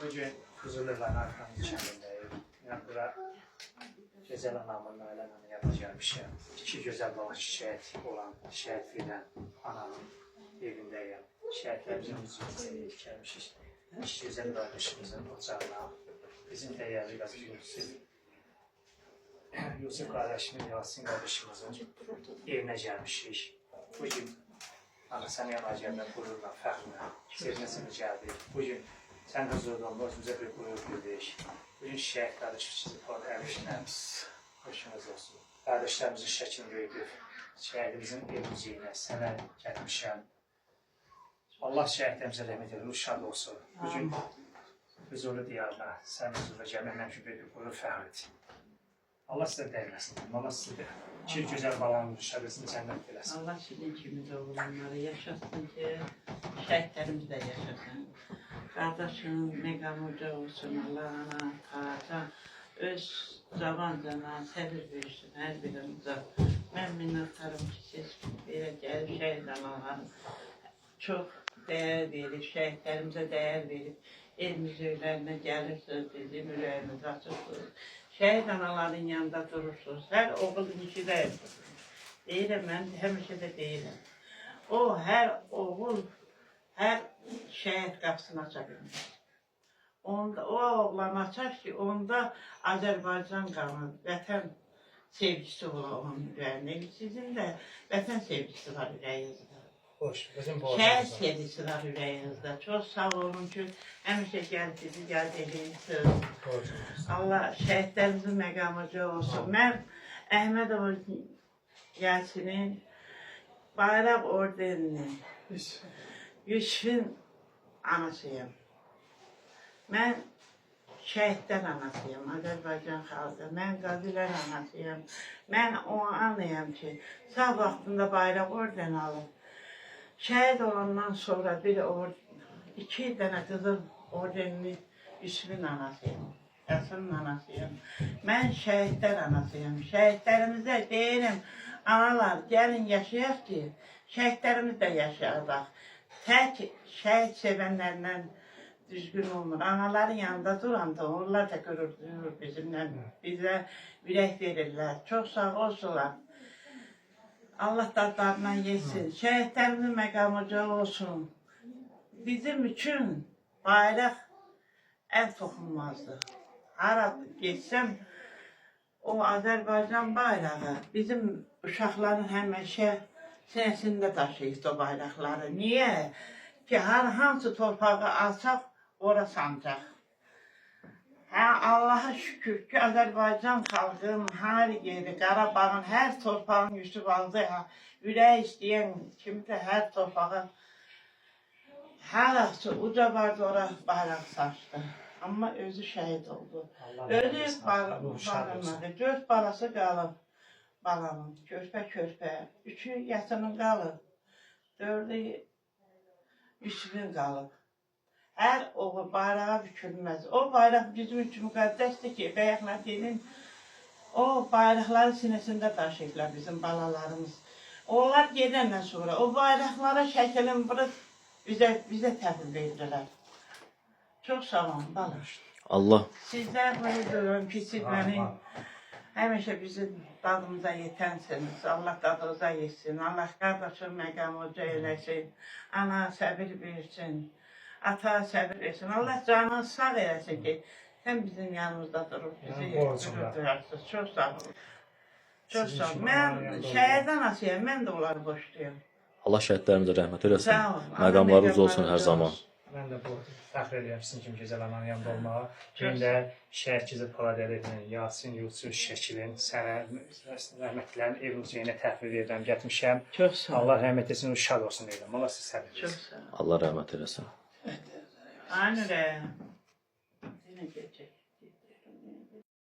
Bugün Huzurluların Arxanı kəndindəyim. Mən bura gözəl anamın, ailəməni yana gəlmişəm. İki gözəl bala şəhid olan, şəhid filan anamın evindəyəm. Şəhidlərimizin huzuruna gəlmişik. İki gözəl qardaşımızın ocağına, bizim dəyərli qazıcımızın, Yusuf qardaşımın, Yasin qardaşımızın evinə gəlmişik. Bugün anasını yana gəlmək qururla, fəxrlə, sevinəsini gəldik. Bugün sən huzurda olma, özümüzə bir qurur bildik. Bugün şəhid qardaşımızın əvişlə hoşunuz olsun. Qardaşlarımızın şəklini gördük. Şəhidimizin evimizə sənə gəlmişəm. Allah şəhidlərimizə rəhmət edir, şad olsun. Bugün huzurlu diyarına, sən huzurda gəlmək mənim üçün bir qurur fəxridir. Allah sizə dəyməsin. Allah sizə iki gözəl balanın şəbəsini cənnət eləsin. Allah sizin kimi də olanları yaşasın ki, şəhidlərimiz də yaşasın. Qardaşın məqamı uca olsun, Allah ana, taca, öz cavandana səbir versin hər birimizə. Mən minnəttarım ki, siz belə gəlib şəhid anaları çox dəyər verib, şəhidlərimizə dəyər verib, evimiz öylərinə gəlirsiniz, bizim ürəyimiz açıqdır. Şəhid anaların yanında durursunuz. Hər oğul işi də deyirəm, mən həmişə də deyirəm. O, hər oğul, hər şəhid qapısını aça bilmir. O oğlan açar ki, onda Azərbaycan qanı, vətən sevgisi olur onun ürəyində. Sizin də vətən sevgisi var ürəyinizdə. Şəhid sevgisi var ürəyinizdə. Çox sağ olun ki, həmişə bizi gəlib edirsiniz. Allah şəhidlərimizin məqamıca olsun. Mən Əhmədov Yasinin bayraq ordeninin, Yusuf'un anasıyım. Mən şəhidlər anasıyım, Azərbaycan xalqı. Mən qazilər anasıyım. Mən onu anlayam ki, sağ vaxtında bayraq orden alıb. Şəhid olandan sonra iki dənə qızıl ordenli Yusuf'un anasıyım, Yasının anasıyım. Mən şəhidlər anasıyım. Şəhidlərimizə deyirəm, analar gəlin yaşayaq ki, şəhidlərimiz də yaşayaq. Tək şəhid sevənlərlə düzgün olmur. Anaların yanında duranda onlar da görür bizimlə, bizə ürək verirlər. Çox sağ olsunlar. Allah dadlarından yesin. Şəhidlərimizin məqamıca olsun. Bizim üçün bayraq əl toxunmazdı. Hara geçsəm, o Azərbaycan bayrağı bizim uşaqların həmişə sinəsində daşıyıb o bayraqları. Niyə? Ki, hansı torpağı alsaq, ora sancaq. Allaha şükür ki, Azərbaycan xalqının hər yeri, Qarabağın hər torpağın Yusuf aldı. Ürək istəyən kimi də hər torpağı, hərası uca vardı, ora bayraq saçdı. Amma özü şəhid oldu. Özü barınmadı. 4 balası qalıb balanın, körpə-körpə. 3'ü Yasının qalıb, 4'ü Yusuf'un qalıb. Hər oğul bayrağa bükülməz. O bayraq bizim üçün müqəddəsdir ki, bəyəklə deyilin, o bayraqları sinəsində daşıyıblar bizim balalarımız. Onlar gedəndən sonra o bayraqlara şəkilin vurub bizə təhvil verirlər. Çox sağ olun, bala. Allah. Sizlər buyuruyorum ki, siz məni həmişə bizim dadımıza yetənsiniz. Allah dadınıza yetsin. Allah qardaşın məqamı uca eləsin. Ana səbir versin. Ata səbir versin. Allah canını sağ eləsin ki, sən bizim yanımızda durub bizi durarsınız. Çox sağ olun. Çox sağ olun. Mən şəhid anasıyam, mən də onları boşluyum. Allah şəhidlərimizə rəhmət eləsin. Sağ olun. Məqamlarınız olsun hər zaman. Mən də bu fəxr edirəm sizin kimi gözəl ananın yanında olmağa. Gün də şəhid Gizir Poladəli'nin, Yasin Yusuf şəklin, sənə rəhmətlərin evimizə təhvil verirəm, getmişəm. Çox sağ olun. Allah rəhmət etsin, şad olsun deyirəm. Allah siz səbir Çox etsin. sağ olun. Allah rəhmət eləsin. Aynı rəyəm. Yine geçecek.